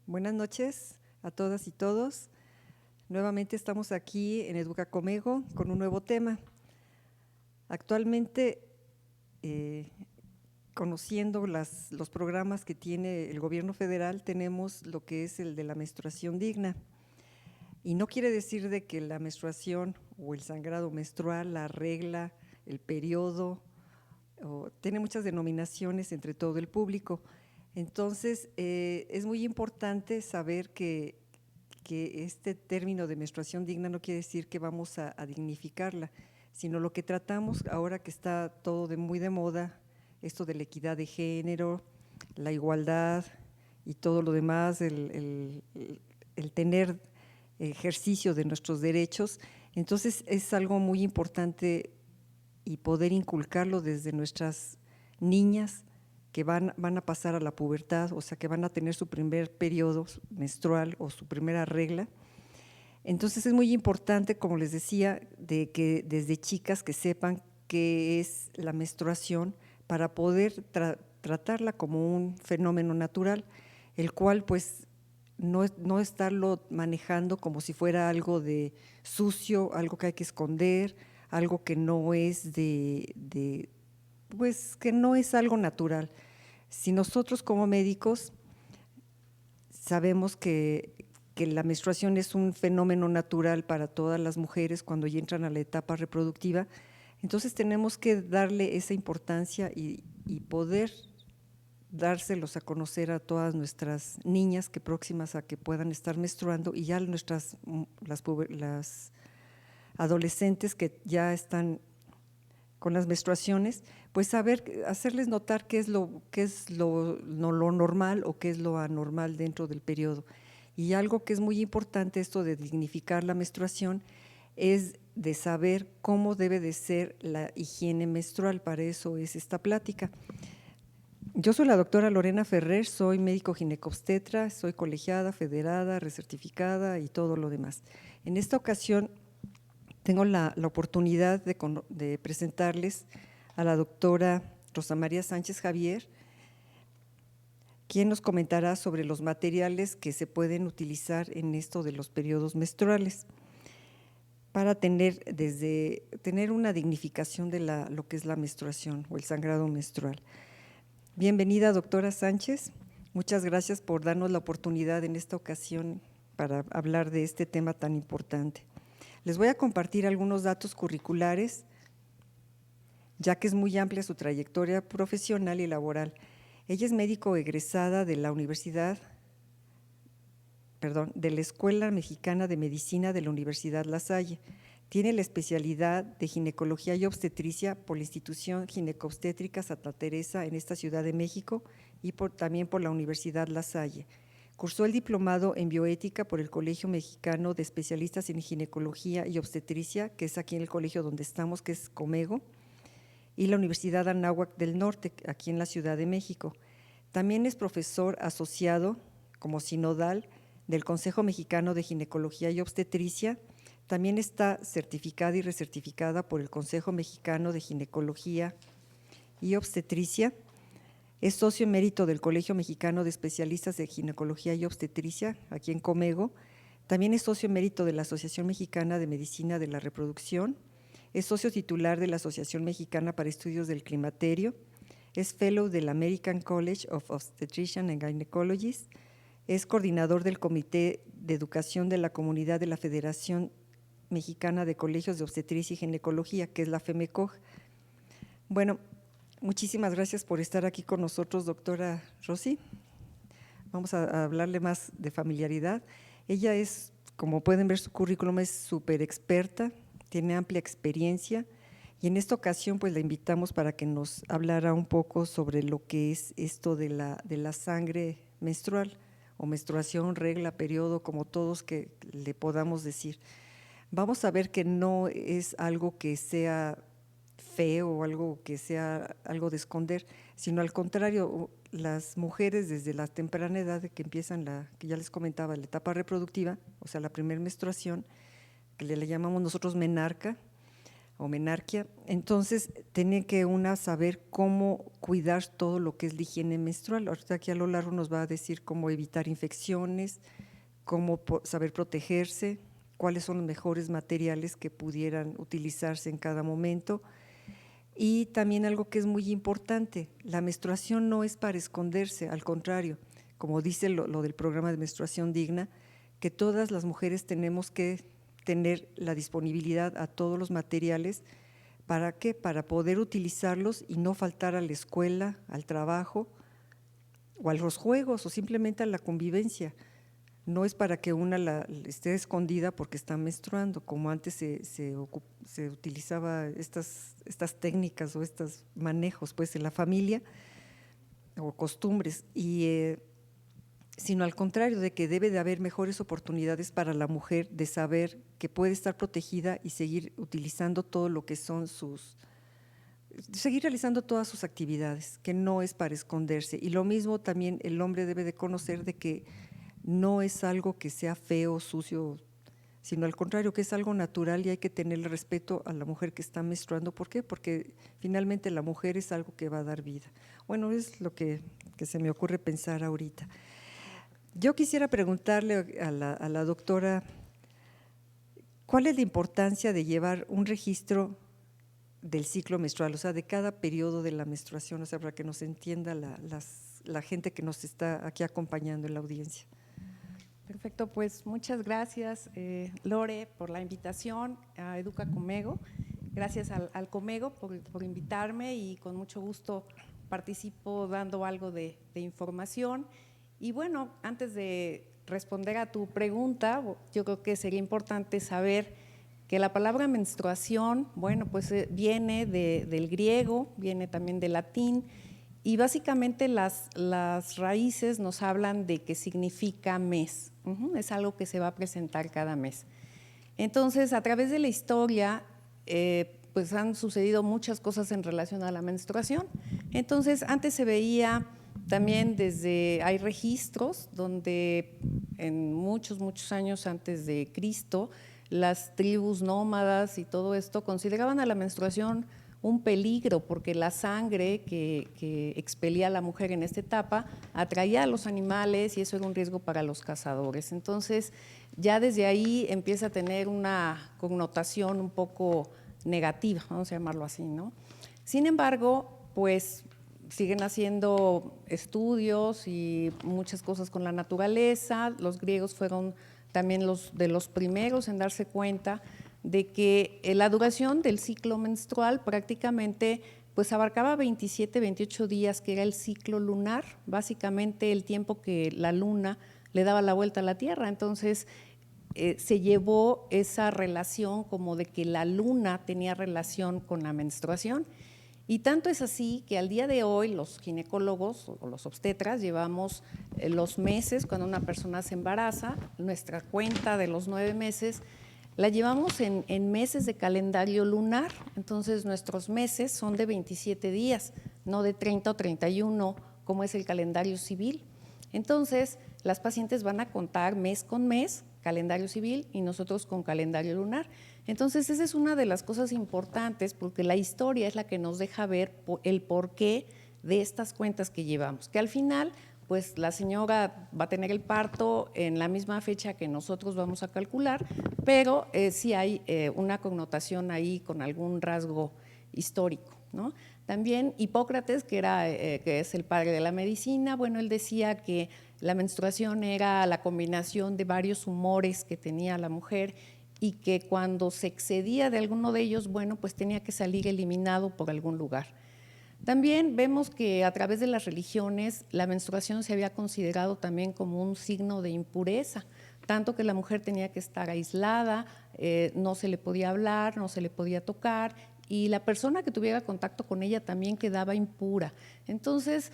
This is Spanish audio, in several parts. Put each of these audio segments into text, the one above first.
Buenas noches a todas y todos. Nuevamente estamos aquí en Educacomego con un nuevo tema. Actualmente, conociendo los programas que tiene el gobierno federal, tenemos lo que es el de la menstruación digna. Y no quiere decir de que la menstruación o el sangrado menstrual, la regla, el periodo, tiene muchas denominaciones entre todo el público. Entonces, es muy importante saber que este término de menstruación digna no quiere decir que vamos a dignificarla, sino lo que tratamos ahora que está todo muy de moda, esto de la equidad de género, la igualdad y todo lo demás, el tener ejercicio de nuestros derechos. Entonces es algo muy importante y poder inculcarlo desde nuestras niñas que van a pasar a la pubertad, o sea, que van a tener su primer periodo menstrual o su primera regla. Entonces es muy importante, como les decía, de que desde chicas que sepan qué es la menstruación para poder tratarla como un fenómeno natural, el cual pues no estarlo manejando como si fuera algo de sucio, algo que hay que esconder, algo que no es pues que no es algo natural. Si nosotros como médicos sabemos que la menstruación es un fenómeno natural para todas las mujeres cuando ya entran a la etapa reproductiva, entonces tenemos que darle esa importancia y poder dárselos a conocer a todas nuestras niñas que próximas a que puedan estar menstruando y ya las adolescentes que ya están con las menstruaciones, pues saber, hacerles notar qué es lo normal o qué es lo anormal dentro del periodo. Y algo que es muy importante, esto de dignificar la menstruación, es de saber cómo debe de ser la higiene menstrual. Para eso es esta plática. Yo soy la doctora Lorena Ferrer, soy médico ginecobstetra, soy colegiada, federada, recertificada y todo lo demás. En esta ocasión tengo la oportunidad de presentarles a la doctora Rosa María Sánchez Javier, quien nos comentará sobre los materiales que se pueden utilizar en esto de los periodos menstruales para tener una dignificación de lo que es la menstruación o el sangrado menstrual. Bienvenida, doctora Sánchez. Muchas gracias por darnos la oportunidad en esta ocasión para hablar de este tema tan importante. Les voy a compartir algunos datos curriculares, ya que es muy amplia su trayectoria profesional y laboral. Ella es médico egresada de la de la Escuela Mexicana de Medicina de la Universidad La Salle. Tiene la especialidad de ginecología y obstetricia por la Institución Ginecobstétrica Santa Teresa en esta Ciudad de México y también por la Universidad La Salle. Cursó el diplomado en bioética por el Colegio Mexicano de Especialistas en Ginecología y Obstetricia, que es aquí en el colegio donde estamos, que es Comego, y la Universidad Anáhuac del Norte, aquí en la Ciudad de México. También es profesor asociado como sinodal del Consejo Mexicano de Ginecología y Obstetricia. También está certificada y recertificada por el Consejo Mexicano de Ginecología y Obstetricia. Es socio emérito del Colegio Mexicano de Especialistas de Ginecología y Obstetricia, aquí en Comego. También es socio emérito de la Asociación Mexicana de Medicina de la Reproducción. Es socio titular de la Asociación Mexicana para Estudios del Climaterio. Es fellow del American College of Obstetricians and Gynecologists. Es coordinador del Comité de Educación de la Comunidad de la Federación Mexicana de Colegios de Obstetricia y Ginecología, que es la FEMECOG. Bueno, muchísimas gracias por estar aquí con nosotros, doctora Rosy. Vamos a hablarle más de familiaridad. Ella es, como pueden ver, su currículum es súper experta, tiene amplia experiencia y en esta ocasión pues la invitamos para que nos hablara un poco sobre lo que es esto de la sangre menstrual o menstruación, regla, periodo, como todos que le podamos decir. Vamos a ver que no es algo que sea feo o algo que sea algo de esconder, sino al contrario, las mujeres desde la temprana edad de que empiezan que ya les comentaba, la etapa reproductiva, o sea, la primera menstruación, que le llamamos nosotros menarca, o menarquia. Entonces, tiene que una saber cómo cuidar todo lo que es la higiene menstrual. Ahorita aquí a lo largo nos va a decir cómo evitar infecciones, cómo saber protegerse, cuáles son los mejores materiales que pudieran utilizarse en cada momento. Y también algo que es muy importante, la menstruación no es para esconderse, al contrario, como dice lo del programa de menstruación digna, que todas las mujeres tenemos que tener la disponibilidad a todos los materiales. ¿Para qué? Para poder utilizarlos y no faltar a la escuela, al trabajo o a los juegos o simplemente a la convivencia. No es para que una esté escondida porque está menstruando, como antes se utilizaba estas técnicas o estos manejos pues en la familia o costumbres, sino al contrario, de que debe de haber mejores oportunidades para la mujer de saber que puede estar protegida y seguir utilizando todo lo que son seguir realizando todas sus actividades, que no es para esconderse. Y lo mismo también el hombre debe de conocer de que no es algo que sea feo, sucio, sino al contrario, que es algo natural y hay que tenerle respeto a la mujer que está menstruando. ¿Por qué? Porque finalmente la mujer es algo que va a dar vida. Bueno, es lo que se me ocurre pensar ahorita. Yo quisiera preguntarle a la doctora, ¿cuál es la importancia de llevar un registro del ciclo menstrual, o sea, de cada periodo de la menstruación, o sea, para que nos entienda la gente que nos está aquí acompañando en la audiencia? Perfecto, pues muchas gracias, Lore, por la invitación a Educa Comego. Gracias al Comego por invitarme y con mucho gusto participo dando algo de información. Y bueno, antes de responder a tu pregunta, yo creo que sería importante saber que la palabra menstruación, bueno, pues viene del griego, viene también del latín, y básicamente las raíces nos hablan de que significa mes. Es algo que se va a presentar cada mes. Entonces, a través de la historia, pues han sucedido muchas cosas en relación a la menstruación. Entonces, antes se veía también hay registros donde en muchos años antes de Cristo, las tribus nómadas y todo esto consideraban a la menstruación un peligro porque la sangre que expelía la mujer en esta etapa atraía a los animales y eso era un riesgo para los cazadores. Entonces, ya desde ahí empieza a tener una connotación un poco negativa, vamos a llamarlo así, ¿no? Sin embargo, pues siguen haciendo estudios y muchas cosas con la naturaleza. Los griegos fueron también de los primeros en darse cuenta de que la duración del ciclo menstrual prácticamente pues abarcaba 27, 28 días, que era el ciclo lunar, básicamente el tiempo que la luna le daba la vuelta a la Tierra. Entonces se llevó esa relación como de que la luna tenía relación con la menstruación. Y tanto es así que al día de hoy los ginecólogos o los obstetras llevamos los meses cuando una persona se embaraza, nuestra cuenta de los 9 meses la llevamos en meses de calendario lunar. Entonces nuestros meses son de 27 días, no de 30 o 31 como es el calendario civil. Entonces las pacientes van a contar mes con mes, calendario civil, y nosotros con calendario lunar. Entonces esa es una de las cosas importantes porque la historia es la que nos deja ver el porqué de estas cuentas que llevamos, que al final pues la señora va a tener el parto en la misma fecha que nosotros vamos a calcular, pero sí hay una connotación ahí con algún rasgo histórico, ¿no? También Hipócrates, que es el padre de la medicina, bueno, él decía que la menstruación era la combinación de varios humores que tenía la mujer y que cuando se excedía de alguno de ellos, bueno, pues tenía que salir eliminado por algún lugar. También vemos que a través de las religiones la menstruación se había considerado también como un signo de impureza, tanto que la mujer tenía que estar aislada, no se le podía hablar, no se le podía tocar y la persona que tuviera contacto con ella también quedaba impura. Entonces,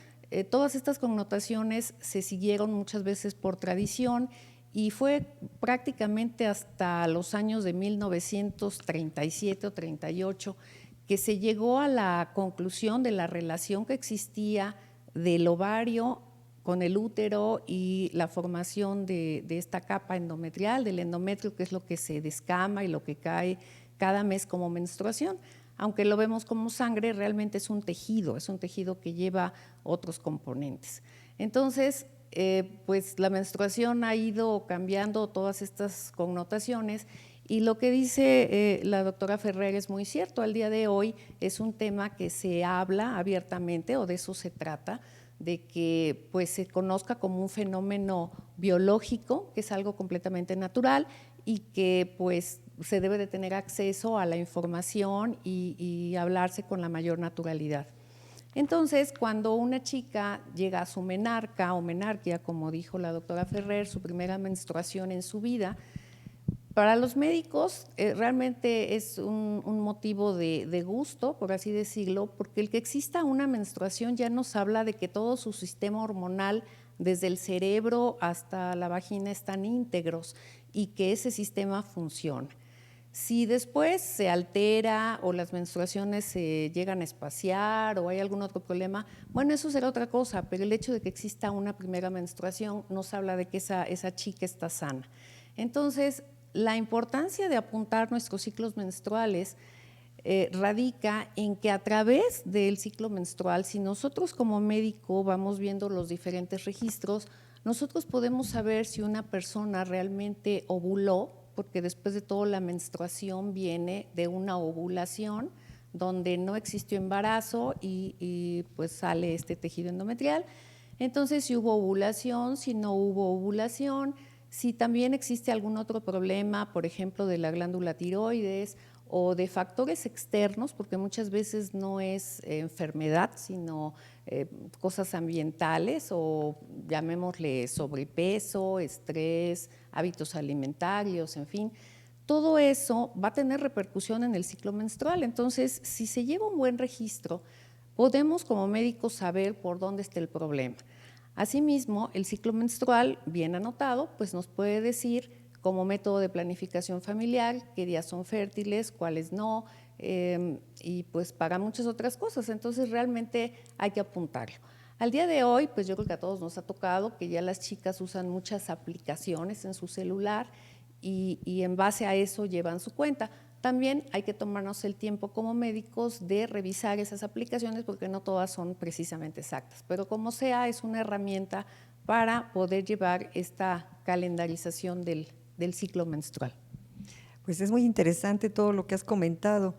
todas estas connotaciones se siguieron muchas veces por tradición y fue prácticamente hasta los años de 1937 o 38 que se llegó a la conclusión de la relación que existía del ovario con el útero y la formación de esta capa endometrial, del endometrio, que es lo que se descama y lo que cae cada mes como menstruación. Aunque lo vemos como sangre, realmente es un tejido que lleva otros componentes. Entonces, pues la menstruación ha ido cambiando todas estas connotaciones y lo que dice la doctora Ferrer es muy cierto. Al día de hoy es un tema que se habla abiertamente, o de eso se trata, de que pues se conozca como un fenómeno biológico, que es algo completamente natural y que pues se debe de tener acceso a la información y hablarse con la mayor naturalidad. Entonces, cuando una chica llega a su menarca o menarquia, como dijo la doctora Ferrer, su primera menstruación en su vida, para los médicos realmente es un motivo de gusto, por así decirlo, porque el que exista una menstruación ya nos habla de que todo su sistema hormonal, desde el cerebro hasta la vagina, están íntegros y que ese sistema funciona. Si después se altera o las menstruaciones se llegan a espaciar o hay algún otro problema, bueno, eso será otra cosa, pero el hecho de que exista una primera menstruación nos habla de que esa chica está sana. Entonces, la importancia de apuntar nuestros ciclos menstruales radica en que a través del ciclo menstrual, si nosotros como médico vamos viendo los diferentes registros, nosotros podemos saber si una persona realmente ovuló, porque después de todo la menstruación viene de una ovulación donde no existió embarazo y pues sale este tejido endometrial. Entonces, si hubo ovulación, si no hubo ovulación, si también existe algún otro problema, por ejemplo, de la glándula tiroides o de factores externos, porque muchas veces no es enfermedad, sino cosas ambientales o llamémosle sobrepeso, estrés, hábitos alimentarios, en fin. Todo eso va a tener repercusión en el ciclo menstrual. Entonces, si se lleva un buen registro, podemos como médicos saber por dónde está el problema. Asimismo, el ciclo menstrual, bien anotado, pues nos puede decir como método de planificación familiar qué días son fértiles, cuáles no, y pues para muchas otras cosas. Entonces realmente hay que apuntarlo. Al día de hoy, pues yo creo que a todos nos ha tocado que ya las chicas usan muchas aplicaciones en su celular y en base a eso llevan su cuenta. También hay que tomarnos el tiempo como médicos de revisar esas aplicaciones porque no todas son precisamente exactas, pero como sea es una herramienta para poder llevar esta calendarización del ciclo menstrual. Pues es muy interesante todo lo que has comentado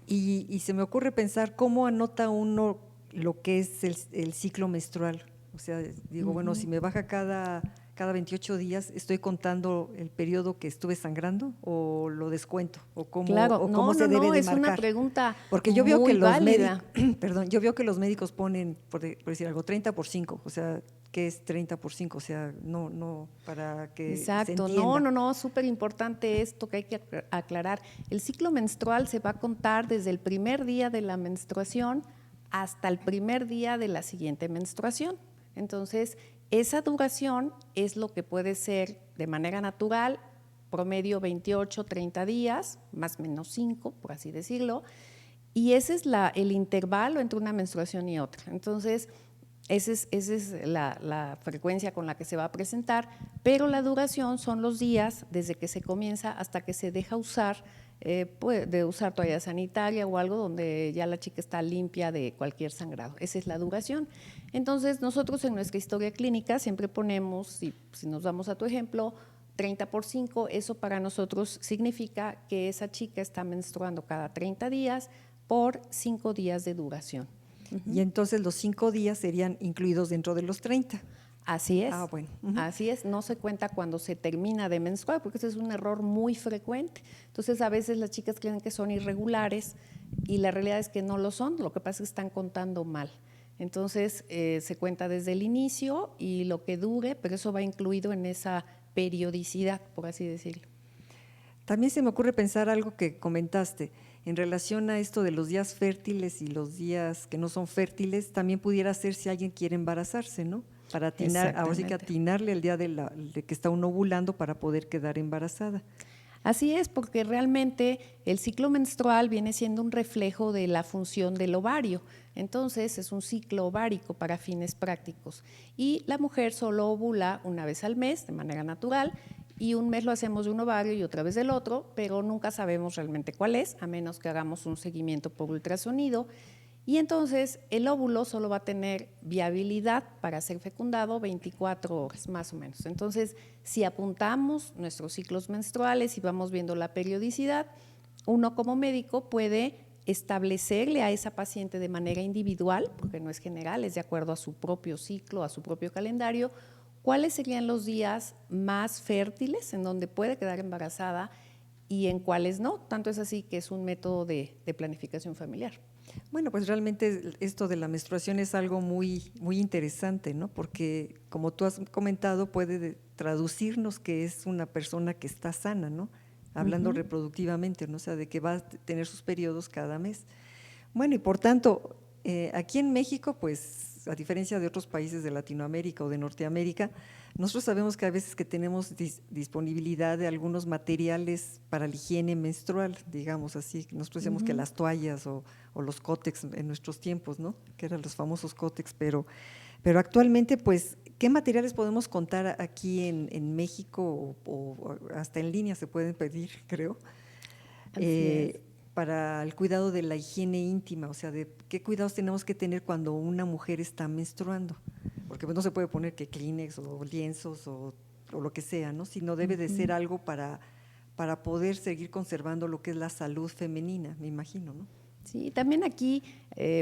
y se me ocurre pensar cómo anota uno lo que es el ciclo menstrual. O sea, digo, bueno, si me baja cada 28 días, ¿estoy contando el periodo que estuve sangrando o lo descuento? ¿O cómo se debe de es marcar? una pregunta Porque yo veo muy que los válida. perdón, yo veo que los médicos ponen, por decir algo, 30/5, o sea, ¿qué es 30/5? O sea, no, para que se Exacto, entienda. no, súper importante esto que hay que aclarar. El ciclo menstrual se va a contar desde el primer día de la menstruación hasta el primer día de la siguiente menstruación. Entonces, esa duración es lo que puede ser de manera natural, promedio 28, 30 días, más o menos 5, por así decirlo, y ese es el intervalo entre una menstruación y otra. Entonces, esa es la frecuencia con la que se va a presentar, pero la duración son los días desde que se comienza hasta que se deja usar, de usar toalla sanitaria o algo donde ya la chica está limpia de cualquier sangrado. Esa es la duración. Entonces, nosotros en nuestra historia clínica siempre ponemos, si nos vamos a tu ejemplo, 30/5, eso para nosotros significa que esa chica está menstruando cada 30 días por 5 días de duración. Y entonces los 5 días serían incluidos dentro de los 30. Así es. Bueno. Así es, no se cuenta cuando se termina de menstruar, porque ese es un error muy frecuente. Entonces, a veces las chicas creen que son irregulares y la realidad es que no lo son, lo que pasa es que están contando mal. Entonces, se cuenta desde el inicio y lo que dure, pero eso va incluido en esa periodicidad, por así decirlo. También se me ocurre pensar algo que comentaste en relación a esto de los días fértiles y los días que no son fértiles, también pudiera ser si alguien quiere embarazarse, ¿no? Para atinar, ahora sí que atinarle el día de que está uno ovulando para poder quedar embarazada. Así es, porque realmente el ciclo menstrual viene siendo un reflejo de la función del ovario. Entonces, es un ciclo ovárico para fines prácticos. Y la mujer solo ovula una vez al mes, de manera natural, y un mes lo hacemos de un ovario y otra vez del otro, pero nunca sabemos realmente cuál es, a menos que hagamos un seguimiento por ultrasonido. Y entonces el óvulo solo va a tener viabilidad para ser fecundado 24 horas, más o menos. Entonces, si apuntamos nuestros ciclos menstruales y vamos viendo la periodicidad, uno como médico puede establecerle a esa paciente de manera individual, porque no es general, es de acuerdo a su propio ciclo, a su propio calendario, cuáles serían los días más fértiles en donde puede quedar embarazada y en cuáles no. Tanto es así que es un método de planificación familiar. Bueno, pues realmente esto de la menstruación es algo muy, muy interesante, ¿no? Porque como tú has comentado, puede traducirnos que es una persona que está sana, ¿no? Hablando reproductivamente, ¿no? O sea, de que va a tener sus periodos cada mes. Bueno, y por tanto, aquí en México, pues a diferencia de otros países de Latinoamérica o de Norteamérica, nosotros sabemos que a veces que tenemos disponibilidad de algunos materiales para la higiene menstrual, digamos así. Nosotros decíamos que las toallas o los cótex en nuestros tiempos, ¿no? Que eran los famosos cótex, pero actualmente, pues, ¿qué materiales podemos contar aquí en México o hasta en línea se pueden pedir, creo? Para el cuidado de la higiene íntima, o sea, de qué cuidados tenemos que tener cuando una mujer está menstruando, porque pues no se puede poner que Kleenex o lienzos o lo que sea, ¿no? Sino debe de ser algo para poder seguir conservando lo que es la salud femenina, me imagino, ¿no? Sí, también aquí,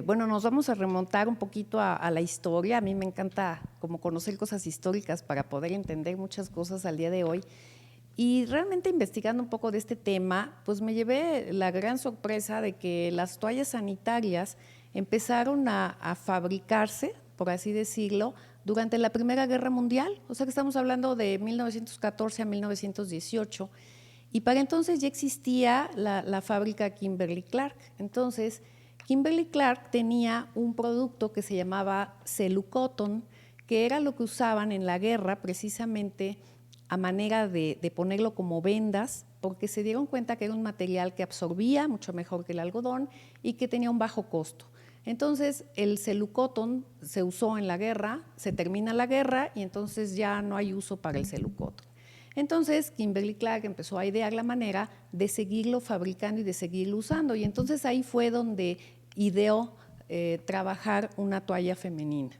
bueno, nos vamos a remontar un poquito a la historia. A mí me encanta como conocer cosas históricas para poder entender muchas cosas al día de hoy. Y realmente investigando un poco de este tema, pues me llevé la gran sorpresa de que las toallas sanitarias empezaron a fabricarse, por así decirlo, durante la Primera Guerra Mundial. O sea que estamos hablando de 1914 a 1918. Y para entonces ya existía la fábrica Kimberly-Clark. Entonces, Kimberly-Clark tenía un producto que se llamaba Cellucotton, que era lo que usaban en la guerra precisamente a manera de ponerlo como vendas, porque se dieron cuenta que era un material que absorbía mucho mejor que el algodón y que tenía un bajo costo. Entonces, el Cellucotton se usó en la guerra, se termina la guerra y entonces ya no hay uso para el Cellucotton. Entonces, Kimberly-Clark empezó a idear la manera de seguirlo fabricando y de seguirlo usando. Y entonces ahí fue donde ideó trabajar una toalla femenina.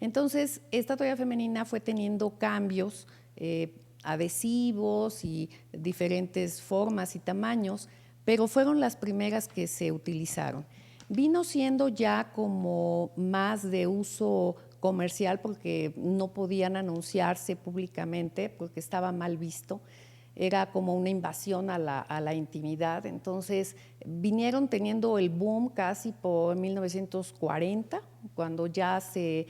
Entonces, esta toalla femenina fue teniendo cambios adhesivos y diferentes formas y tamaños, pero fueron las primeras que se utilizaron. Vino siendo ya como más de uso comercial porque no podían anunciarse públicamente porque estaba mal visto, era como una invasión a la intimidad. Entonces vinieron teniendo el boom casi por 1940, cuando ya se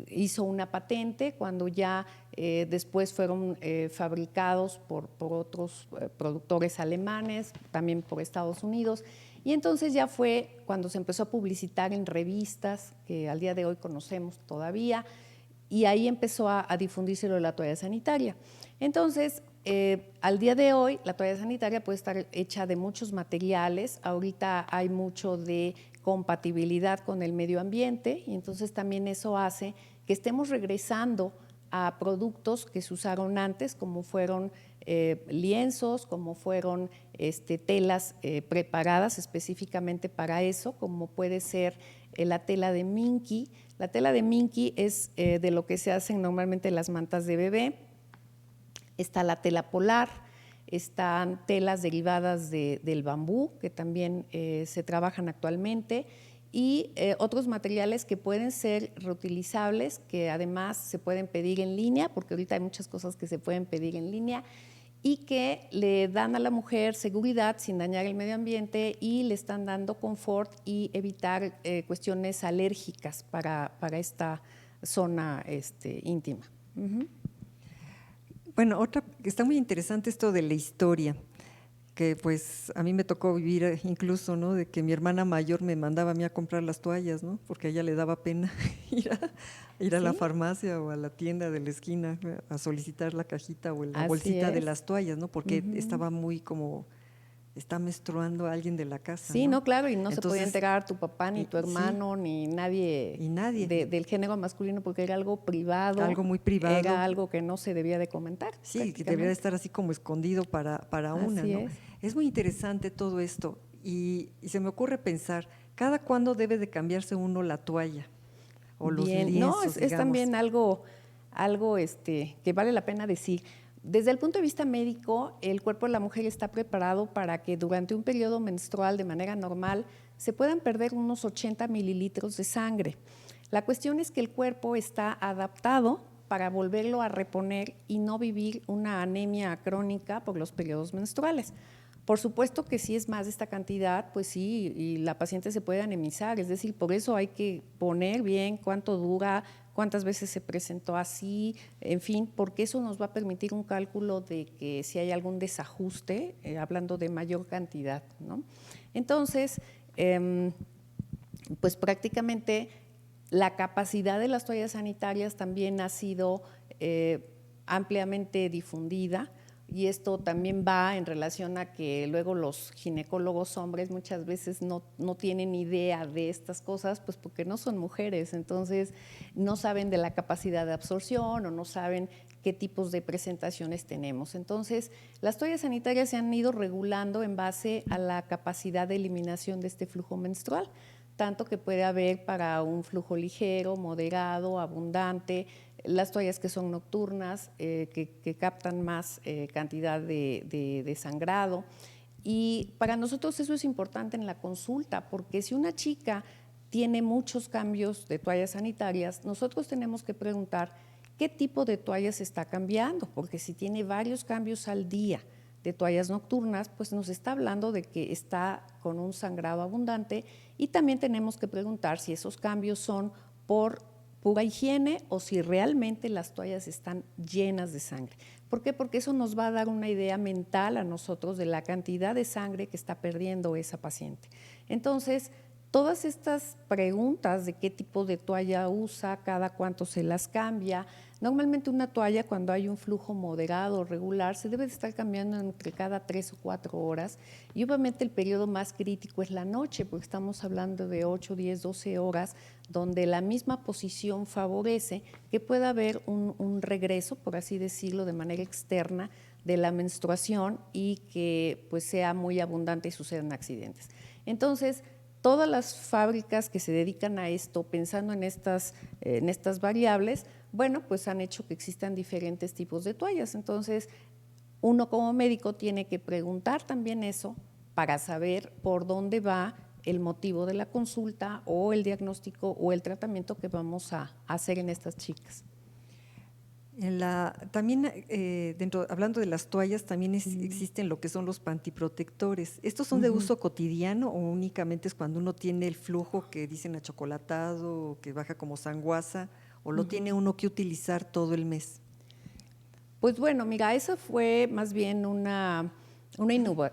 hizo una patente, cuando ya después fueron fabricados por otros productores alemanes, también por Estados Unidos. Y entonces ya fue cuando se empezó a publicitar en revistas que al día de hoy conocemos todavía, y ahí empezó a difundirse lo de la toalla sanitaria. Entonces, al día de hoy, la toalla sanitaria puede estar hecha de muchos materiales. Ahorita hay mucho de compatibilidad con el medio ambiente y entonces también eso hace que estemos regresando a productos que se usaron antes, como fueron lienzos, como fueron telas preparadas específicamente para eso, como puede ser la tela de Minky. La tela de Minky es de lo que se hacen normalmente las mantas de bebé. Está la tela polar, están telas derivadas del bambú, que también se trabajan actualmente, y otros materiales que pueden ser reutilizables, que además se pueden pedir en línea, porque ahorita hay muchas cosas que se pueden pedir en línea, y que le dan a la mujer seguridad sin dañar el medio ambiente y le están dando confort y evitar cuestiones alérgicas para esta zona íntima. Bueno, otra que está muy interesante esto de la historia, que pues a mí me tocó vivir incluso, ¿no? De que mi hermana mayor me mandaba a mí a comprar las toallas, ¿no? Porque a ella le daba pena ir a la farmacia o a la tienda de la esquina a solicitar la cajita o la bolsita de las toallas, ¿no? Porque estaba muy como está menstruando alguien de la casa. Sí, no, claro, y no se Entonces, podía enterar tu papá, ni tu hermano, sí, ni nadie, y nadie. del género masculino, porque era algo privado. Algo muy privado. Era algo que no se debía de comentar. Sí, que debería de estar así como escondido para una, Así ¿no? es. Es muy interesante todo esto y se me ocurre pensar, ¿cada cuándo debe de cambiarse uno la toalla o los Bien, no, lienzos, es también algo que vale la pena decir. Desde el punto de vista médico, el cuerpo de la mujer está preparado para que durante un periodo menstrual de manera normal se puedan perder unos 80 mililitros de sangre. La cuestión es que el cuerpo está adaptado para volverlo a reponer y no vivir una anemia crónica por los periodos menstruales. Por supuesto que si es más de esta cantidad, pues sí, y la paciente se puede anemizar, es decir, por eso hay que poner bien cuánto dura, cuántas veces se presentó así, en fin, porque eso nos va a permitir un cálculo de que si hay algún desajuste, hablando de mayor cantidad, ¿no? Entonces, pues prácticamente la capacidad de las toallas sanitarias también ha sido ampliamente difundida. Y esto también va en relación a que luego los ginecólogos hombres muchas veces no tienen idea de estas cosas, pues porque no son mujeres, entonces no saben de la capacidad de absorción o no saben qué tipos de presentaciones tenemos. Entonces, las toallas sanitarias se han ido regulando en base a la capacidad de eliminación de este flujo menstrual, tanto que puede haber para un flujo ligero, moderado, abundante, las toallas que son nocturnas, que captan más cantidad de sangrado. Y para nosotros eso es importante en la consulta, porque si una chica tiene muchos cambios de toallas sanitarias, nosotros tenemos que preguntar qué tipo de toallas está cambiando, porque si tiene varios cambios al día de toallas nocturnas, pues nos está hablando de que está con un sangrado abundante, y también tenemos que preguntar si esos cambios son por pura higiene o si realmente las toallas están llenas de sangre. ¿Por qué? Porque eso nos va a dar una idea mental a nosotros de la cantidad de sangre que está perdiendo esa paciente. Entonces, todas estas preguntas de qué tipo de toalla usa, cada cuánto se las cambia. Normalmente una toalla, cuando hay un flujo moderado o regular, se debe de estar cambiando entre cada 3 o 4 horas, y obviamente el periodo más crítico es la noche, porque estamos hablando de 8, 10, 12 horas, donde la misma posición favorece que pueda haber un regreso, por así decirlo, de manera externa de la menstruación y que pues sea muy abundante y sucedan accidentes. Entonces, todas las fábricas que se dedican a esto, pensando en estas variables, bueno, pues han hecho que existan diferentes tipos de toallas. Entonces, uno como médico tiene que preguntar también eso para saber por dónde va el motivo de la consulta o el diagnóstico o el tratamiento que vamos a hacer en estas chicas. También hablando de las toallas, también existen lo que son los pantiprotectores. ¿Estos son de uso cotidiano o únicamente es cuando uno tiene el flujo que dicen achocolatado o que baja como sanguaza, o lo tiene uno que utilizar todo el mes? Pues bueno, mira, esa fue más bien una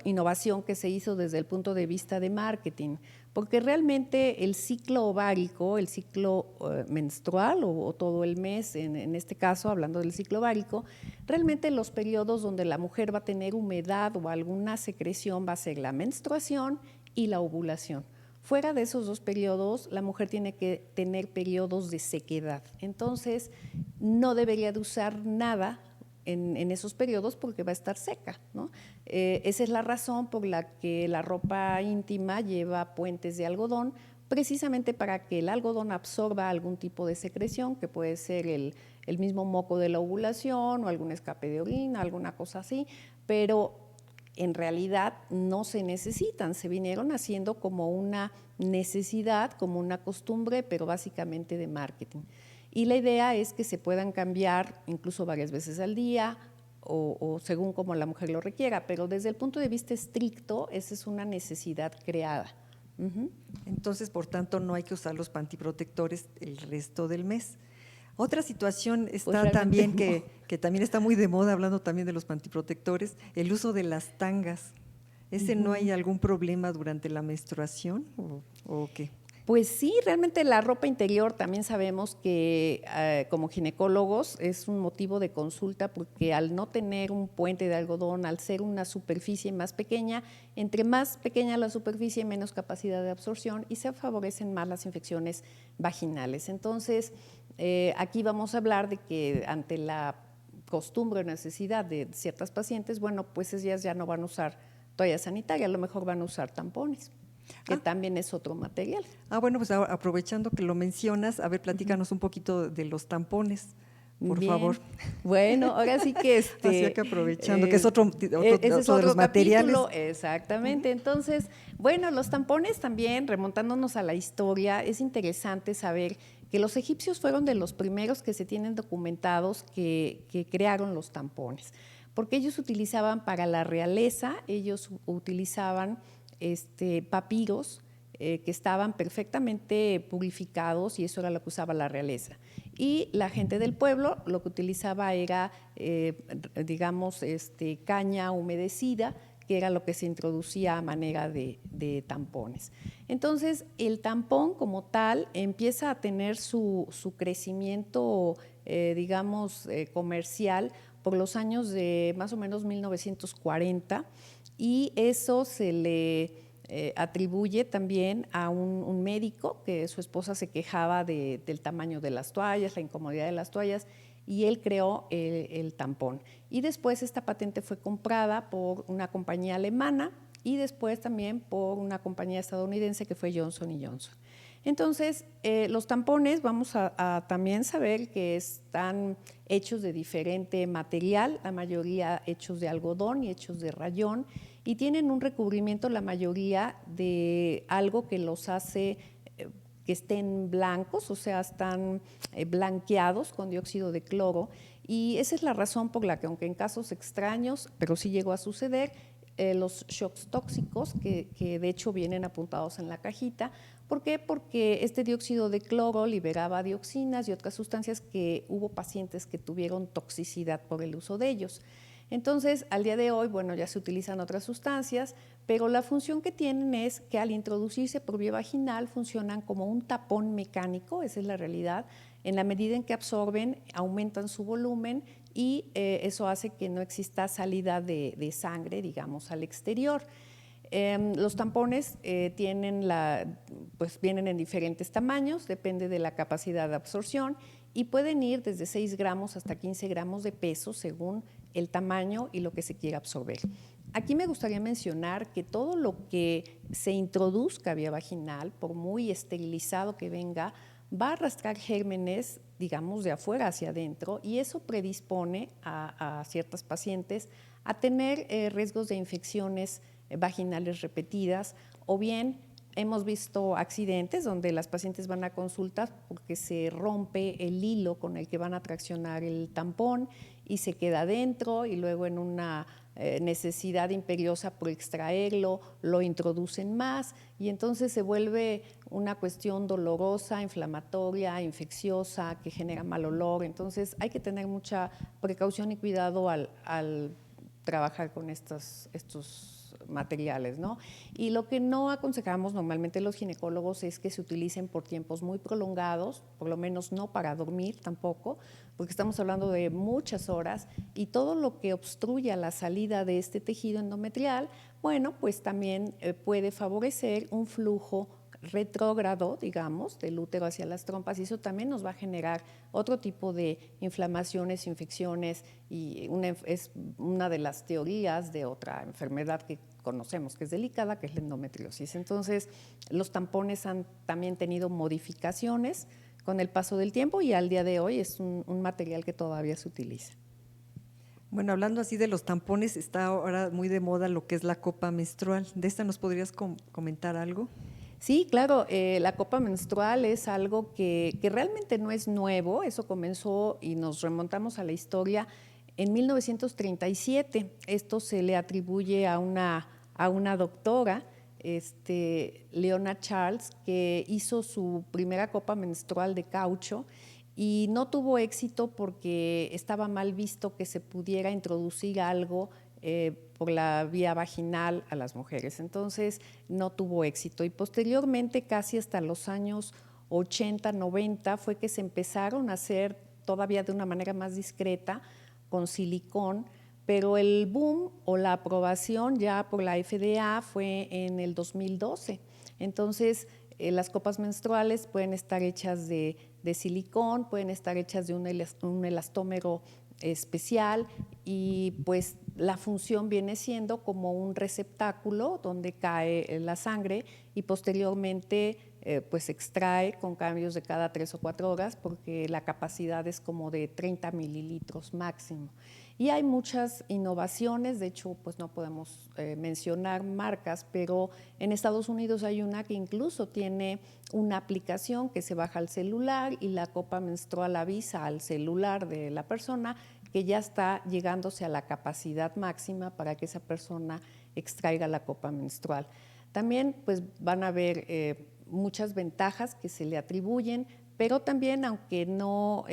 innovación que se hizo desde el punto de vista de marketing, porque realmente el ciclo ovárico, el ciclo menstrual o todo el mes, en este caso hablando del ciclo ovárico, realmente los periodos donde la mujer va a tener humedad o alguna secreción va a ser la menstruación y la ovulación. Fuera de esos dos periodos, la mujer tiene que tener periodos de sequedad. Entonces, no debería de usar nada en esos periodos porque va a estar seca, ¿no? Esa es la razón por la que la ropa íntima lleva puentes de algodón, precisamente para que el algodón absorba algún tipo de secreción, que puede ser el mismo moco de la ovulación o algún escape de orina, alguna cosa así, pero en realidad no se necesitan, se vinieron haciendo como una necesidad, como una costumbre, pero básicamente de marketing. Y la idea es que se puedan cambiar incluso varias veces al día o según como la mujer lo requiera, pero desde el punto de vista estricto, esa es una necesidad creada. Entonces, por tanto, no hay que usar los pantiprotectores el resto del mes. Otra situación está Pues también no. que también está muy de moda, hablando también de los pantiprotectores, el uso de las tangas. ¿Ese no hay algún problema durante la menstruación o qué? Pues sí, realmente la ropa interior también sabemos que como ginecólogos es un motivo de consulta porque al no tener un puente de algodón, al ser una superficie más pequeña, entre más pequeña la superficie, menos capacidad de absorción y se favorecen más las infecciones vaginales. Entonces, aquí vamos a hablar de que ante la costumbre o necesidad de ciertas pacientes, bueno, pues ellas ya no van a usar toalla sanitaria, a lo mejor van a usar tampones, que también es otro material. Bueno, pues ahora, aprovechando que lo mencionas, a ver, platícanos un poquito de los tampones, por Bien. favor. Bueno, ahora sí que Así que aprovechando, que es otro ese es de los materiales. capítulo, exactamente. Entonces, bueno, los tampones también, remontándonos a la historia, es interesante saber que los egipcios fueron de los primeros que se tienen documentados que crearon los tampones, porque ellos utilizaban para la realeza, ellos utilizaban papiros que estaban perfectamente purificados y eso era lo que usaba la realeza. Y la gente del pueblo lo que utilizaba era, digamos, caña humedecida, que era lo que se introducía a manera de tampones. Entonces, el tampón como tal empieza a tener su crecimiento, digamos, comercial por los años de más o menos 1940 y eso se le atribuye también a un médico que su esposa se quejaba del tamaño de las toallas, la incomodidad de las toallas, y él creó el tampón. Y después esta patente fue comprada por una compañía alemana y después también por una compañía estadounidense que fue Johnson & Johnson. Entonces, los tampones vamos a también saber que están hechos de diferente material, la mayoría hechos de algodón y hechos de rayón, y tienen un recubrimiento, la mayoría, de algo que los hace que estén blancos, o sea, están blanqueados con dióxido de cloro, y esa es la razón por la que, aunque en casos extraños, pero sí llegó a suceder, los shocks tóxicos, que de hecho vienen apuntados en la cajita. ¿Por qué? Porque este dióxido de cloro liberaba dioxinas y otras sustancias que hubo pacientes que tuvieron toxicidad por el uso de ellos. Entonces, al día de hoy, bueno, ya se utilizan otras sustancias, pero la función que tienen es que al introducirse por vía vaginal funcionan como un tapón mecánico, esa es la realidad. En la medida en que absorben, aumentan su volumen y eso hace que no exista salida de sangre, digamos, al exterior. Los tampones pues vienen en diferentes tamaños, depende de la capacidad de absorción y pueden ir desde 6 gramos hasta 15 gramos de peso según el tamaño y lo que se quiera absorber. Aquí me gustaría mencionar que todo lo que se introduzca vía vaginal, por muy esterilizado que venga, va a arrastrar gérmenes, digamos, de afuera hacia adentro y eso predispone a ciertas pacientes a tener riesgos de infecciones vaginales repetidas o bien hemos visto accidentes donde las pacientes van a consultas porque se rompe el hilo con el que van a traccionar el tampón y se queda adentro y luego en una necesidad imperiosa por extraerlo, lo introducen más y entonces se vuelve una cuestión dolorosa, inflamatoria, infecciosa, que genera mal olor. Entonces hay que tener mucha precaución y cuidado al trabajar con estos materiales, ¿no? Y lo que no aconsejamos normalmente los ginecólogos es que se utilicen por tiempos muy prolongados, por lo menos no para dormir tampoco, porque estamos hablando de muchas horas y todo lo que obstruya la salida de este tejido endometrial, bueno, pues también puede favorecer un flujo retrógrado, digamos, del útero hacia las trompas y eso también nos va a generar otro tipo de inflamaciones, infecciones y es una de las teorías de otra enfermedad que conocemos que es delicada, que es la endometriosis. Entonces, los tampones han también tenido modificaciones con el paso del tiempo y al día de hoy es un material que todavía se utiliza. Bueno, hablando así de los tampones, está ahora muy de moda lo que es la copa menstrual. ¿De esta nos podrías comentar algo? Sí, claro, la copa menstrual es algo que realmente no es nuevo, eso comenzó y nos remontamos a la historia en 1937. Esto se le atribuye a una doctora, Leona Charles, que hizo su primera copa menstrual de caucho y no tuvo éxito porque estaba mal visto que se pudiera introducir algo por la vía vaginal a las mujeres. Entonces no tuvo éxito y posteriormente, casi hasta los años 80, 90, fue que se empezaron a hacer todavía de una manera más discreta con silicón, pero el boom o la aprobación ya por la FDA fue en el 2012. Entonces, las copas menstruales pueden estar hechas de silicón, pueden estar hechas de un elastómero especial y pues la función viene siendo como un receptáculo donde cae la sangre y posteriormente pues se extrae con cambios de cada 3 o 4 horas porque la capacidad es como de 30 mililitros máximo. Y hay muchas innovaciones, de hecho pues no podemos mencionar marcas, pero en Estados Unidos hay una que incluso tiene una aplicación que se baja al celular y la copa menstrual avisa al celular de la persona que ya está llegándose a la capacidad máxima para que esa persona extraiga la copa menstrual. También pues van a haber muchas ventajas que se le atribuyen, pero también, aunque no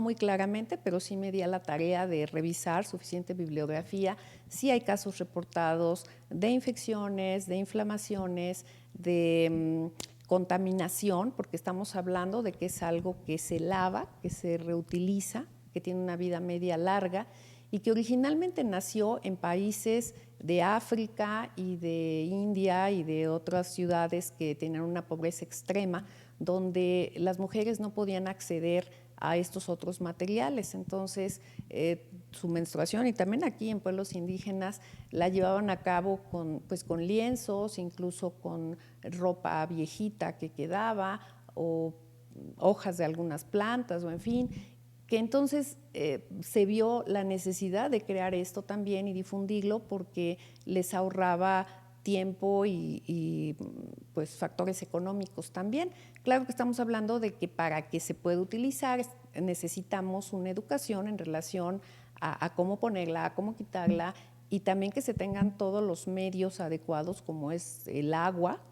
muy claramente, pero sí me di a la tarea de revisar suficiente bibliografía, sí hay casos reportados de infecciones, de inflamaciones, de contaminación, porque estamos hablando de que es algo que se lava, que se reutiliza, que tiene una vida media larga y que originalmente nació en países de África y de India y de otras ciudades que tenían una pobreza extrema, donde las mujeres no podían acceder a estos otros materiales. Entonces, su menstruación, y también aquí en pueblos indígenas, la llevaban a cabo con lienzos, incluso con ropa viejita que quedaba, o hojas de algunas plantas, o en fin, que entonces se vio la necesidad de crear esto también y difundirlo porque les ahorraba tiempo y pues factores económicos también. Claro que estamos hablando de que para que se pueda utilizar necesitamos una educación en relación a cómo ponerla, a cómo quitarla y también que se tengan todos los medios adecuados como es el agua,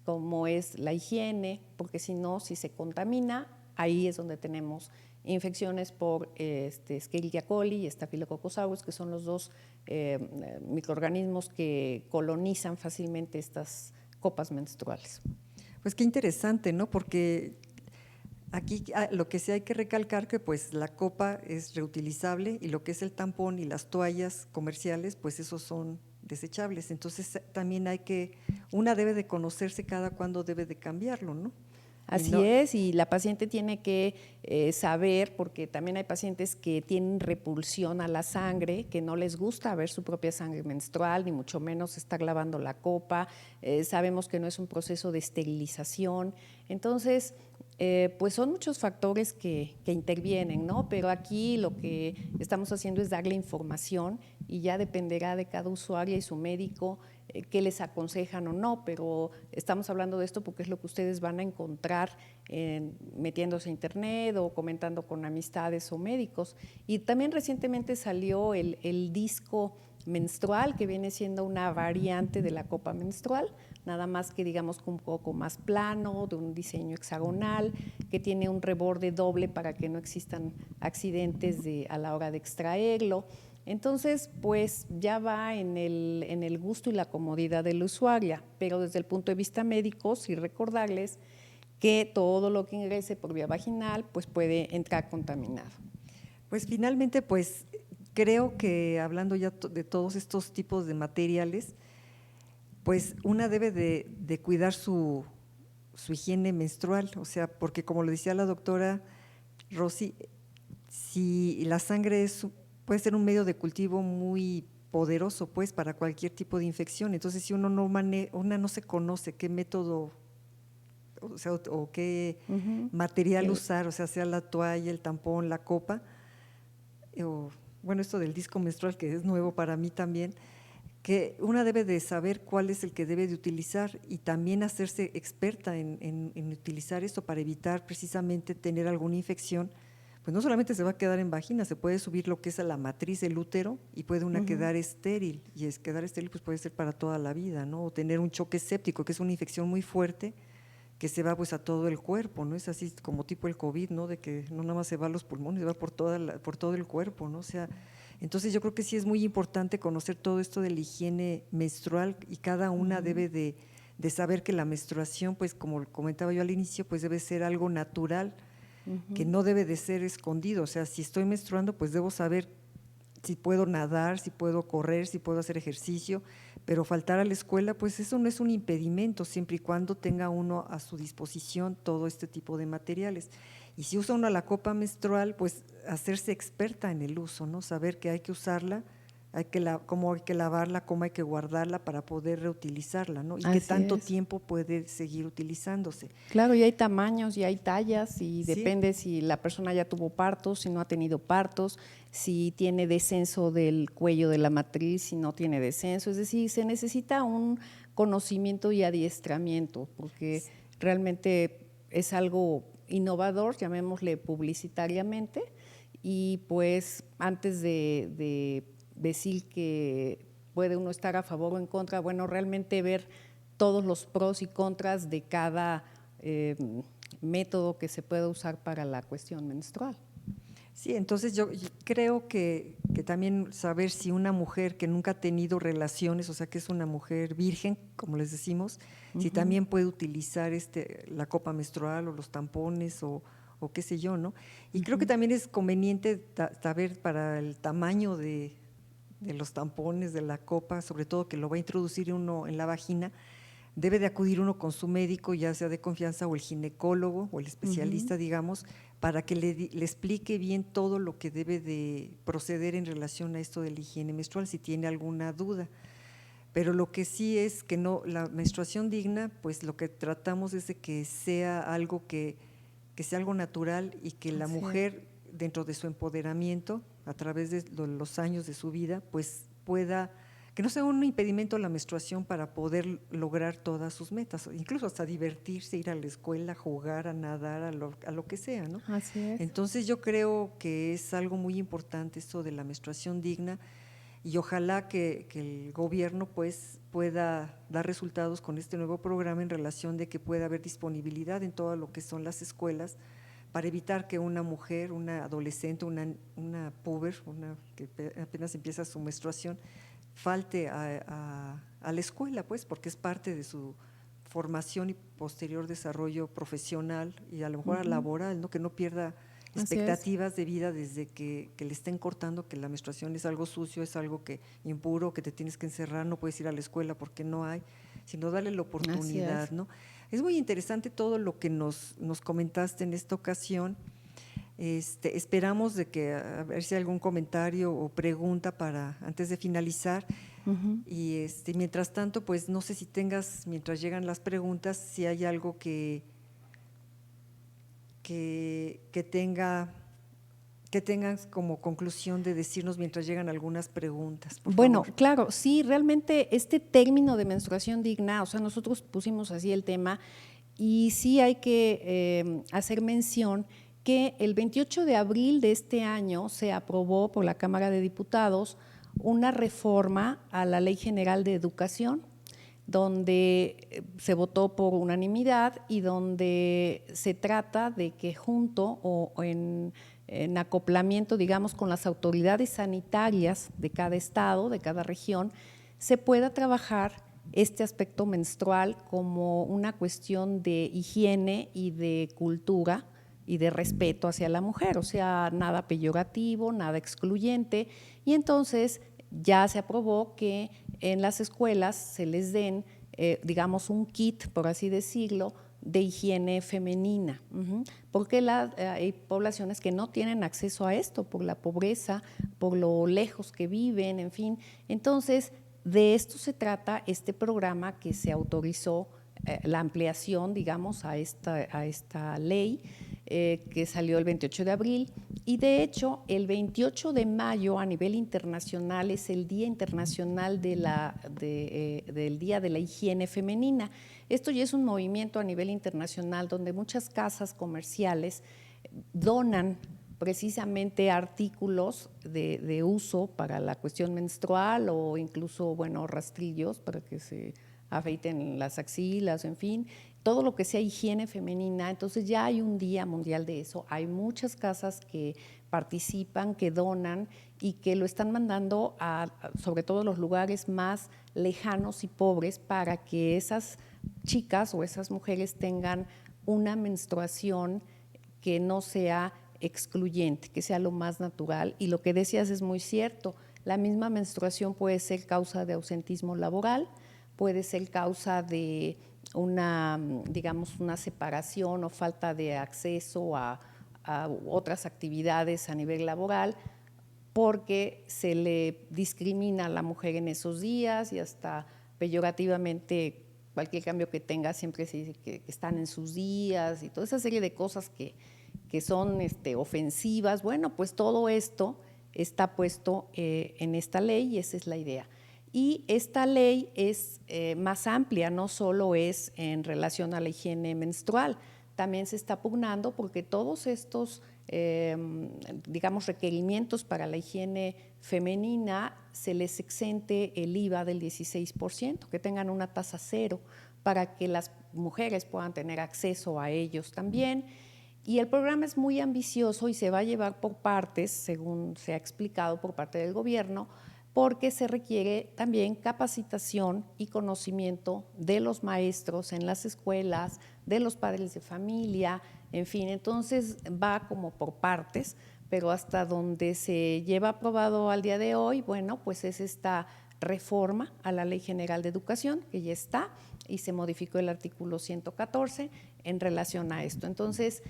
como es la higiene, porque si no, si se contamina, ahí es donde tenemos infecciones por Escherichia coli y Staphylococcus aureus, que son los dos microorganismos que colonizan fácilmente estas copas menstruales. Pues qué interesante, ¿no? Porque aquí lo que sí hay que recalcar que pues la copa es reutilizable y lo que es el tampón y las toallas comerciales, pues esos son desechables. Entonces también una debe de conocerse cada cuándo debe de cambiarlo, ¿no? Así es, y la paciente tiene que saber, porque también hay pacientes que tienen repulsión a la sangre, que no les gusta ver su propia sangre menstrual, ni mucho menos estar lavando la copa. Sabemos que no es un proceso de esterilización. Entonces, pues son muchos factores que intervienen, ¿no? Pero aquí lo que estamos haciendo es darle información y ya dependerá de cada usuaria y su médico qué les aconsejan o no, pero estamos hablando de esto porque es lo que ustedes van a encontrar metiéndose a internet o comentando con amistades o médicos. Y también recientemente salió el disco menstrual, que viene siendo una variante de la copa menstrual, nada más que digamos un poco más plano, de un diseño hexagonal, que tiene un reborde doble para que no existan accidentes a la hora de extraerlo. Entonces, pues ya va en el gusto y la comodidad del usuario, pero desde el punto de vista médico, sí recordarles que todo lo que ingrese por vía vaginal pues puede entrar contaminado. Pues finalmente, pues creo que hablando ya de todos estos tipos de materiales, pues una debe de cuidar su higiene menstrual, o sea, porque como lo decía la doctora Rosy, si la sangre puede ser un medio de cultivo muy poderoso pues para cualquier tipo de infección, entonces si una no se conoce qué método, o sea, o qué material usar, o sea, sea la toalla, el tampón, la copa, o bueno, esto del disco menstrual que es nuevo para mí también, que una debe de saber cuál es el que debe de utilizar y también hacerse experta en utilizar esto para evitar precisamente tener alguna infección. Pues no solamente se va a quedar en vagina, se puede subir lo que es a la matriz del útero y puede una quedar estéril, y quedar estéril pues puede ser para toda la vida, ¿no? O tener un choque séptico, que es una infección muy fuerte que se va pues a todo el cuerpo, ¿no? Es así como tipo el COVID, ¿no? De que no nada más se va a los pulmones, se va por todo el cuerpo, ¿no? O sea, Entonces yo creo que sí es muy importante conocer todo esto de la higiene menstrual y cada una debe de saber que la menstruación, pues como comentaba yo al inicio, pues debe ser algo natural, que no debe de ser escondido. O sea, si estoy menstruando, pues debo saber si puedo nadar, si puedo correr, si puedo hacer ejercicio, pero faltar a la escuela, pues eso no es un impedimento, siempre y cuando tenga uno a su disposición todo este tipo de materiales. Y si usa uno la copa menstrual, pues hacerse experta en el uso, ¿no? Saber que hay que usarla, cómo hay que lavarla, cómo hay que guardarla para poder reutilizarla, ¿no? Y qué Así tanto es. tiempo puede seguir utilizándose. Claro, y hay tamaños y hay tallas y Sí, depende si la persona ya tuvo partos, si no ha tenido partos, si tiene descenso del cuello de la matriz, si no tiene descenso. Es decir, se necesita un conocimiento y adiestramiento porque realmente es algo innovador, llamémosle publicitariamente, y pues antes de decir que puede uno estar a favor o en contra, bueno, realmente ver todos los pros y contras de cada método que se pueda usar para la cuestión menstrual. sí, entonces yo creo que también saber si una mujer que nunca ha tenido relaciones, o sea que es una mujer virgen, como les decimos, si también puede utilizar la copa menstrual o los tampones o qué sé yo, ¿no? Y creo que también es conveniente saber para el tamaño de los tampones, de la copa, sobre todo que lo va a introducir uno en la vagina, debe de acudir uno con su médico, ya sea de confianza o el ginecólogo o el especialista, digamos, para que le explique bien todo lo que debe de proceder en relación a esto de la higiene menstrual, si tiene alguna duda. Pero lo que sí es que no, la menstruación digna, pues lo que tratamos es de que sea algo que sea algo natural y que la Así es. mujer, dentro de su empoderamiento, a través de los años de su vida, pues pueda, que no sea un impedimento la menstruación para poder lograr todas sus metas, incluso hasta divertirse, ir a la escuela, jugar, a nadar, a lo que sea, ¿no? Así es. Entonces yo creo que es algo muy importante esto de la menstruación digna y ojalá que el gobierno pues pueda dar resultados con este nuevo programa en relación de que pueda haber disponibilidad en todo lo que son las escuelas para evitar que una mujer, una adolescente, una puber, una que apenas empieza su menstruación, falte a la escuela, pues, porque es parte de su formación y posterior desarrollo profesional y a lo mejor laboral, ¿no? Que no pierda Así es. expectativas de vida desde que le estén cortando que la menstruación es algo sucio, es algo que impuro, que te tienes que encerrar, no puedes ir a la escuela porque no hay, sino darle la Así oportunidad, es. ¿no? Es muy interesante todo lo que nos comentaste en esta ocasión. Esperamos de que a ver si hay algún comentario o pregunta para antes de finalizar. Y mientras tanto, pues no sé si tengas, mientras llegan las preguntas, si hay algo que tengas como conclusión de decirnos mientras llegan algunas preguntas, por Bueno, favor. claro, sí, realmente este término de menstruación digna, o sea, nosotros pusimos así el tema y sí hay que hacer mención que el 28 de abril de este año se aprobó por la Cámara de Diputados una reforma a la Ley General de Educación, donde se votó por unanimidad y donde se trata de que junto o en acoplamiento, digamos, con las autoridades sanitarias de cada estado, de cada región, se pueda trabajar este aspecto menstrual como una cuestión de higiene y de cultura y de respeto hacia la mujer, o sea, nada peyorativo, nada excluyente. Y entonces ya se aprobó que en las escuelas se les den, digamos, un kit, por así decirlo, de higiene femenina, porque hay poblaciones que no tienen acceso a esto por la pobreza, por lo lejos que viven, en fin. Entonces, de esto se trata este programa que se autorizó, la ampliación, digamos, a esta ley que salió el 28 de abril. Y de hecho, el 28 de mayo a nivel internacional es el Día Internacional del Día de la Higiene Femenina. Esto ya es un movimiento a nivel internacional donde muchas casas comerciales donan precisamente artículos de uso para la cuestión menstrual o incluso, bueno, rastrillos para que se afeiten las axilas, en fin, todo lo que sea higiene femenina. Entonces ya hay un día mundial de eso. Hay muchas casas que participan, que donan y que lo están mandando sobre todo los lugares más lejanos y pobres para que esas chicas o esas mujeres tengan una menstruación que no sea excluyente, que sea lo más natural. Y lo que decías es muy cierto, la misma menstruación puede ser causa de ausentismo laboral, puede ser causa de digamos, una separación o falta de acceso a otras actividades a nivel laboral, porque se le discrimina a la mujer en esos días y hasta peyorativamente cualquier cambio que tenga siempre se dice que están en sus días y toda esa serie de cosas que son ofensivas. Bueno, pues todo esto está puesto en esta ley y esa es la idea. Y esta ley es más amplia, no solo es en relación a la higiene menstrual, también se está pugnando porque todos estos, digamos, requerimientos para la higiene femenina se les exente el IVA del 16%, que tengan una tasa cero para que las mujeres puedan tener acceso a ellos también. Y el programa es muy ambicioso y se va a llevar por partes, según se ha explicado por parte del gobierno, porque se requiere también capacitación y conocimiento de los maestros en las escuelas, de los padres de familia, en fin, entonces va como por partes, pero hasta donde se lleva aprobado al día de hoy, bueno, pues es esta reforma a la Ley General de Educación, que ya está, y se modificó el artículo 114 en relación a esto. Entonces,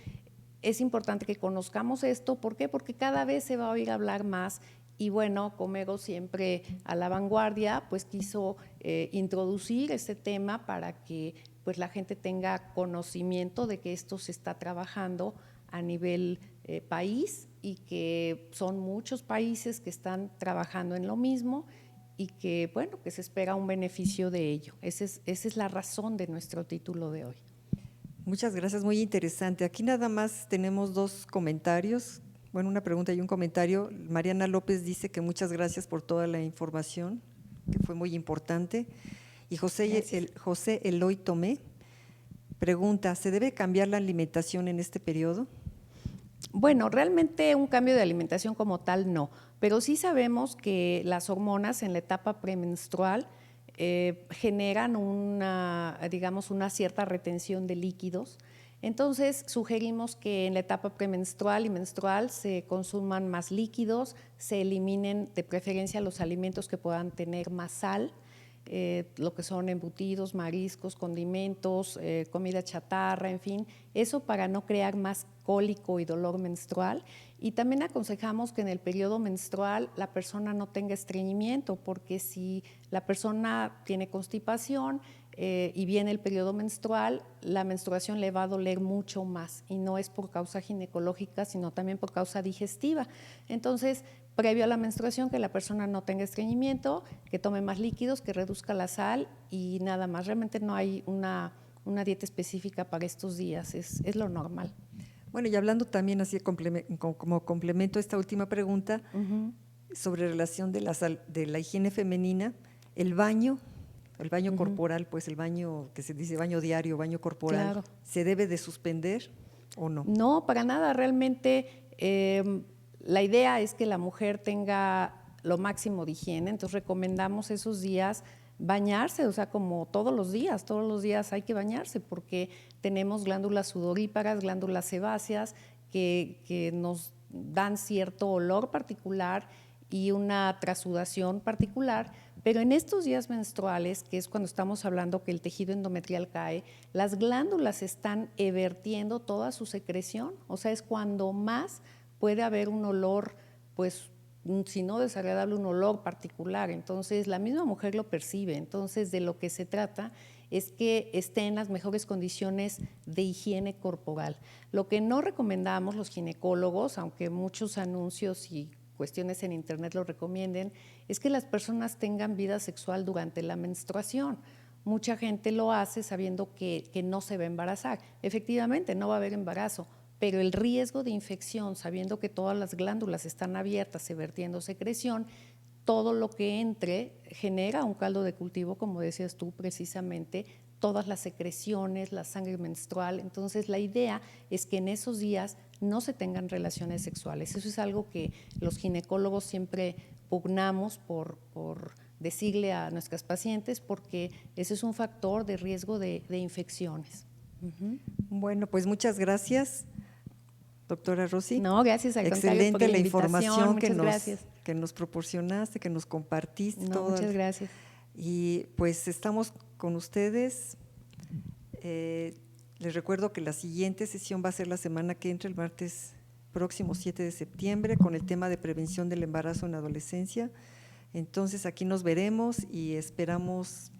es importante que conozcamos esto. ¿Por qué? Porque cada vez se va a oír hablar más y bueno, Comego siempre a la vanguardia, pues quiso introducir este tema para que pues la gente tenga conocimiento de que esto se está trabajando a nivel país y que son muchos países que están trabajando en lo mismo y que bueno, que se espera un beneficio de ello. Esa es la razón de nuestro título de hoy. Muchas gracias, muy interesante. Aquí nada más tenemos dos comentarios, bueno, una pregunta y un comentario. Mariana López dice que muchas gracias por toda la información, que fue muy importante. Y José Eloy Tomé pregunta, ¿se debe cambiar la alimentación en este periodo? Bueno, realmente un cambio de alimentación como tal no, pero sí sabemos que las hormonas en la etapa premenstrual generan digamos, una cierta retención de líquidos. Entonces, sugerimos que en la etapa premenstrual y menstrual se consuman más líquidos, se eliminen de preferencia los alimentos que puedan tener más sal, lo que son embutidos, mariscos, condimentos, comida chatarra, en fin, eso para no crear más cólico y dolor menstrual. Y también aconsejamos que en el periodo menstrual la persona no tenga estreñimiento, porque si la persona tiene constipación y viene el periodo menstrual, la menstruación le va a doler mucho más y no es por causa ginecológica, sino también por causa digestiva. Entonces, previo a la menstruación, que la persona no tenga estreñimiento, que tome más líquidos, que reduzca la sal y nada más. Realmente no hay una dieta específica para estos días, es lo normal. Bueno, y hablando también así como complemento a esta última pregunta, sobre relación de la higiene femenina, el baño corporal, pues el baño que se dice baño diario, baño corporal, claro. ¿se debe de suspender o no? No, para nada, realmente la idea es que la mujer tenga lo máximo de higiene, entonces recomendamos esos días bañarse, o sea, como todos los días hay que bañarse porque tenemos glándulas sudoríparas, glándulas sebáceas que nos dan cierto olor particular y una trasudación particular, pero en estos días menstruales, que es cuando estamos hablando que el tejido endometrial cae, las glándulas están vertiendo toda su secreción, o sea, es cuando más puede haber un olor, pues, si no desagradable, un olor particular. Entonces, la misma mujer lo percibe. Entonces, de lo que se trata es que esté en las mejores condiciones de higiene corporal. Lo que no recomendamos los ginecólogos, aunque muchos anuncios y cuestiones en internet lo recomienden, es que las personas tengan vida sexual durante la menstruación. Mucha gente lo hace sabiendo que no se va a embarazar. Efectivamente, no va a haber embarazo, pero el riesgo de infección, sabiendo que todas las glándulas están abiertas, vertiendo secreción, todo lo que entre genera un caldo de cultivo, como decías tú precisamente, todas las secreciones, la sangre menstrual. Entonces, la idea es que en esos días no se tengan relaciones sexuales. Eso es algo que los ginecólogos siempre pugnamos por decirle a nuestras pacientes, porque ese es un factor de riesgo de infecciones. Bueno, pues muchas gracias, doctora Rosy. No, gracias al contrario por Excelente la información invitación. Muchas gracias. que nos proporcionaste, que nos compartiste. No, muchas gracias. Y pues estamos con ustedes. Les recuerdo que la siguiente sesión va a ser la semana que entra, el martes próximo 7 de septiembre, con el tema de prevención del embarazo en adolescencia. Entonces aquí nos veremos y esperamos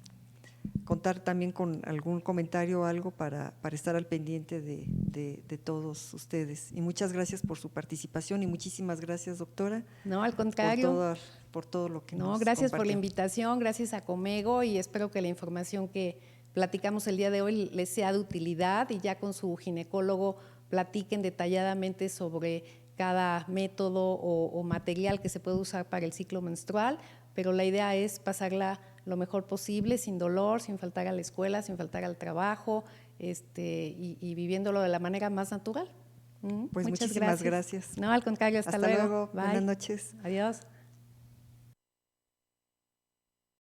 contar también con algún comentario o algo para estar al pendiente de todos ustedes. Y muchas gracias por su participación y muchísimas gracias, doctora. No, al contrario. Por todo lo que nos gracias compartió. por la invitación, gracias a Comego, y espero que la información que platicamos el día de hoy les sea de utilidad y ya con su ginecólogo platiquen detalladamente sobre cada método o material que se puede usar para el ciclo menstrual, pero la idea es pasarla lo mejor posible, sin dolor, sin faltar a la escuela, sin faltar al trabajo, y viviéndolo de la manera más natural. Pues muchas muchísimas gracias. No, al contrario, hasta luego. Bye. Buenas noches. Adiós.